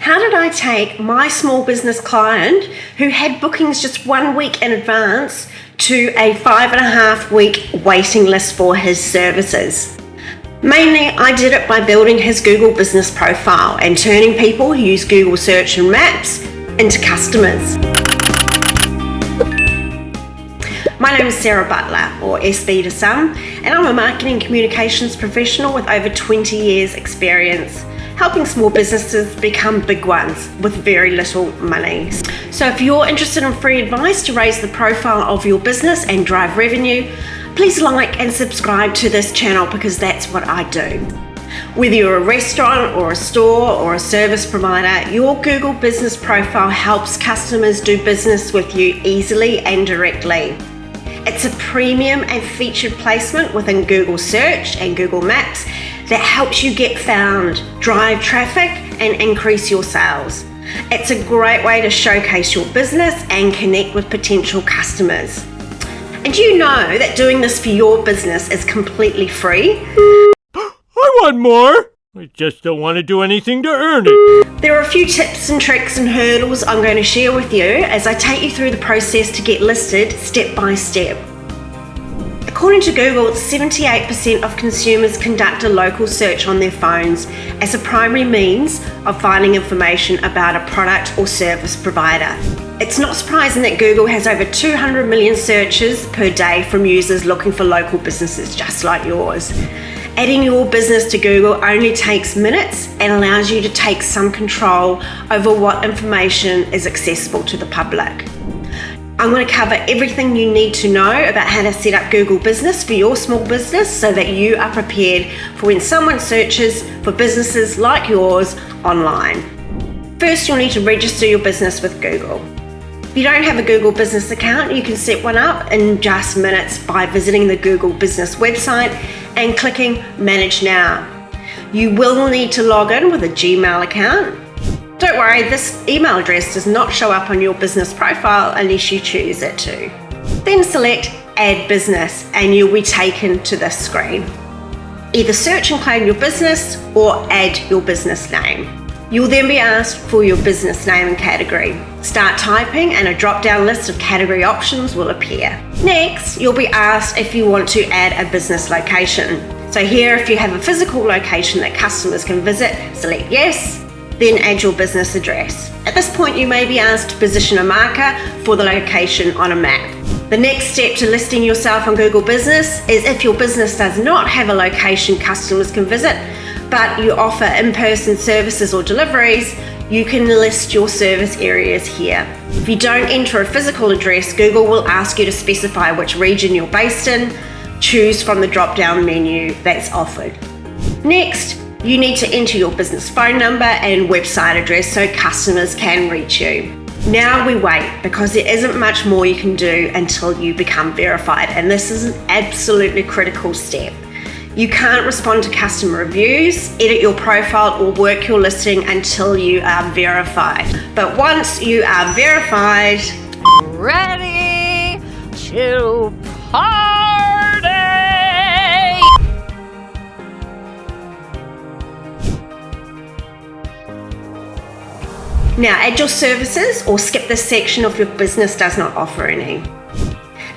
How did I take my small business client who had bookings just 1 week in advance to a 5.5 week waiting list for his services? Mainly, I did it by building his Google business profile and turning people who use Google search and maps into customers. My name is Sarah Butler, or essbee to some, and I'm a marketing communications professional with over 20 years experience, helping small businesses become big ones with very little money. So if you're interested in free advice to raise the profile of your business and drive revenue, please like and subscribe to this channel because that's what I do. Whether you're a restaurant or a store or a service provider, your Google business profile helps customers do business with you easily and directly. It's a premium and featured placement within Google Search and Google Maps that helps you get found, drive traffic, and increase your sales. It's a great way to showcase your business and connect with potential customers. And you know that doing this for your business is completely free? I want more! I just don't want to do anything to earn it. There are a few tips and tricks and hurdles I'm going to share with you as I take you through the process to get listed step by step. According to Google, 78% of consumers conduct a local search on their phones as a primary means of finding information about a product or service provider. It's not surprising that Google has over 200 million searches per day from users looking for local businesses just like yours. Adding your business to Google only takes minutes and allows you to take some control over what information is accessible to the public. I'm going to cover everything you need to know about how to set up Google Business for your small business so that you are prepared for when someone searches for businesses like yours online. First, you'll need to register your business with Google. If you don't have a Google Business account, you can set one up in just minutes by visiting the Google Business website and clicking Manage Now. You will need to log in with a Gmail account. Don't worry, this email address does not show up on your business profile unless you choose it to. Then select Add Business and you'll be taken to this screen. Either search and claim your business or add your business name. You'll then be asked for your business name and category. Start typing and a drop-down list of category options will appear. Next, you'll be asked if you want to add a business location. So here, if you have a physical location that customers can visit, select yes, then add your business address. At this point, you may be asked to position a marker for the location on a map. The next step to listing yourself on Google Business is if your business does not have a location customers can visit, but you offer in-person services or deliveries, you can list your service areas here. If you don't enter a physical address, Google will ask you to specify which region you're based in. Choose from the drop-down menu that's offered. Next, you need to enter your business phone number and website address so customers can reach you. Now we wait because there isn't much more you can do until you become verified, and this is an absolutely critical step. You can't respond to customer reviews, edit your profile, or work your listing until you are verified. But once you are verified, ready to party! Now add your services or skip this section if your business does not offer any.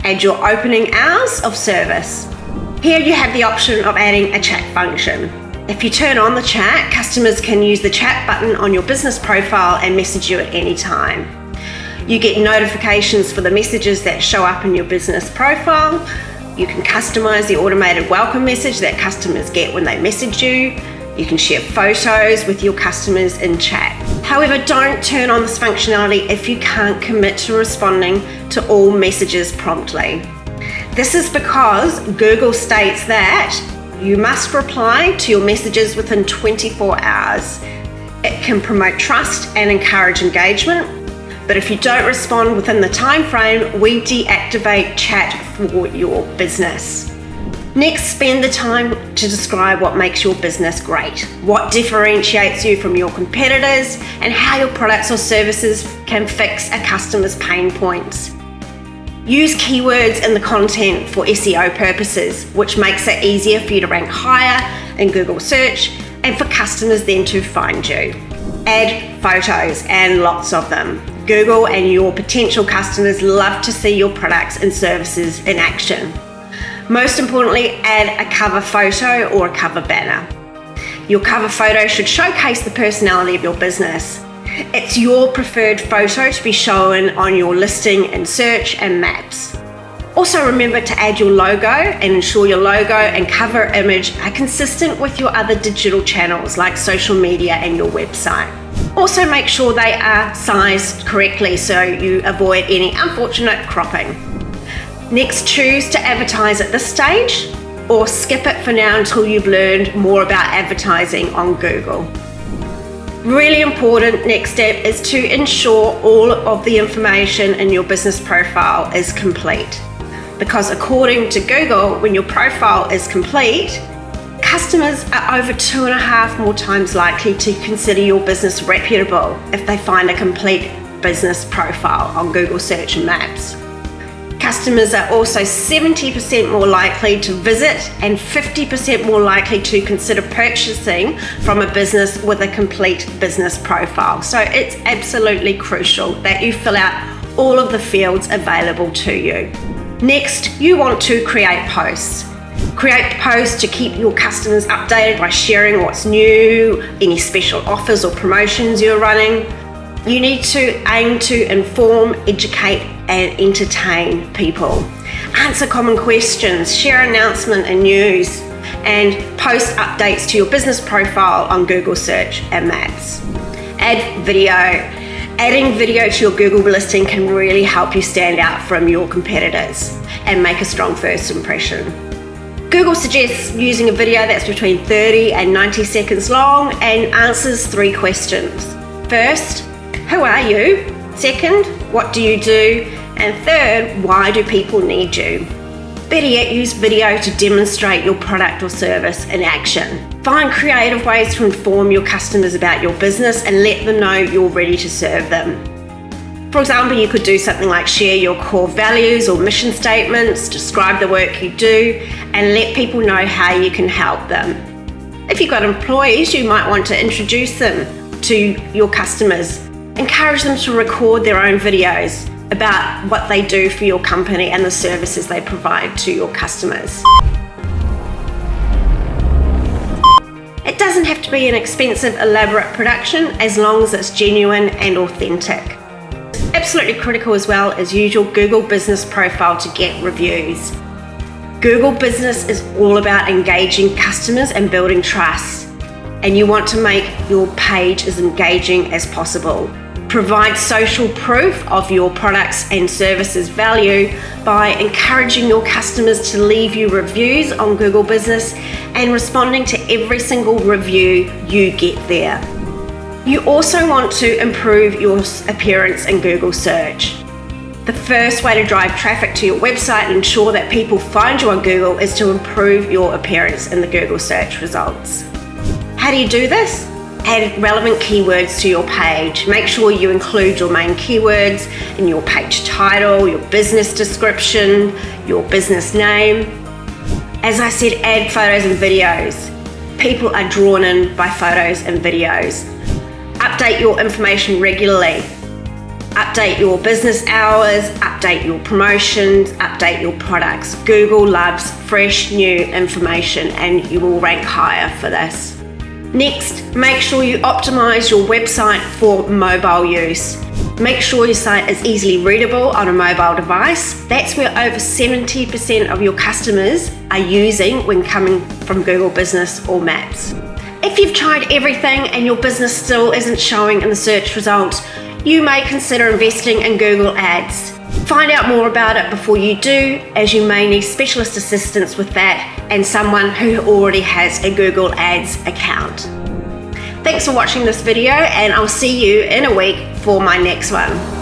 Add your opening hours of service. Here you have the option of adding a chat function. If you turn on the chat, customers can use the chat button on your business profile and message you at any time. You get notifications for the messages that show up in your business profile. You can customize the automated welcome message that customers get when they message you. You can share photos with your customers in chat. However, don't turn on this functionality if you can't commit to responding to all messages promptly. This is because Google states that you must reply to your messages within 24 hours. It can promote trust and encourage engagement, but if you don't respond within the time frame, we deactivate chat for your business. Next, spend the time to describe what makes your business great, what differentiates you from your competitors, and how your products or services can fix a customer's pain points. Use keywords in the content for SEO purposes, which makes it easier for you to rank higher in Google search and for customers then to find you. Add photos, and lots of them. Google and your potential customers love to see your products and services in action. Most importantly, add a cover photo or a cover banner. Your cover photo should showcase the personality of your business. It's your preferred photo to be shown on your listing in search and maps. Also remember to add your logo and ensure your logo and cover image are consistent with your other digital channels like social media and your website. Also make sure they are sized correctly so you avoid any unfortunate cropping. Next, choose to advertise at this stage or skip it for now until you've learned more about advertising on Google. Really important next step is to ensure all of the information in your business profile is complete. Because according to Google, when your profile is complete, customers are over 2.5 more times likely to consider your business reputable if they find a complete business profile on Google Search and Maps. Customers are also 70% more likely to visit and 50% more likely to consider purchasing from a business with a complete business profile. So it's absolutely crucial that you fill out all of the fields available to you. Next, you want to create posts. Create posts to keep your customers updated by sharing what's new, any special offers or promotions you're running. You need to aim to inform, educate, and entertain people. Answer common questions, share announcements and news, and post updates to your business profile on Google Search and Maps. Add video. Adding video to your Google listing can really help you stand out from your competitors and make a strong first impression. Google suggests using a video that's between 30 and 90 seconds long and answers 3 questions. First, who are you? Second, what do you do? And third, why do people need you? Better yet, use video to demonstrate your product or service in action. Find creative ways to inform your customers about your business and let them know you're ready to serve them. For example, you could do something like share your core values or mission statements, describe the work you do, and let people know how you can help them. If you've got employees, you might want to introduce them to your customers. Encourage them to record their own videos about what they do for your company and the services they provide to your customers. It doesn't have to be an expensive, elaborate production as long as it's genuine and authentic. Absolutely critical as well is use your Google Business profile to get reviews. Google Business is all about engaging customers and building trust, and you want to make your page as engaging as possible. Provide social proof of your products and services value by encouraging your customers to leave you reviews on Google Business and responding to every single review you get there. You also want to improve your appearance in Google search. The first way to drive traffic to your website and ensure that people find you on Google is to improve your appearance in the Google search results. How do you do this? Add relevant keywords to your page. Make sure you include your main keywords in your page title, your business description, your business name. As I said, add photos and videos. People are drawn in by photos and videos. Update your information regularly. Update your business hours, update your promotions, update your products. Google loves fresh, new information, and you will rank higher for this. Next, make sure you optimize your website for mobile use. Make sure your site is easily readable on a mobile device. That's where over 70% of your customers are using when coming from Google Business or Maps. If you've tried everything and your business still isn't showing in the search results, you may consider investing in Google Ads. Find out more about it before you do, as you may need specialist assistance with that and someone who already has a Google Ads account. Thanks for watching this video, and I'll see you in a week for my next one.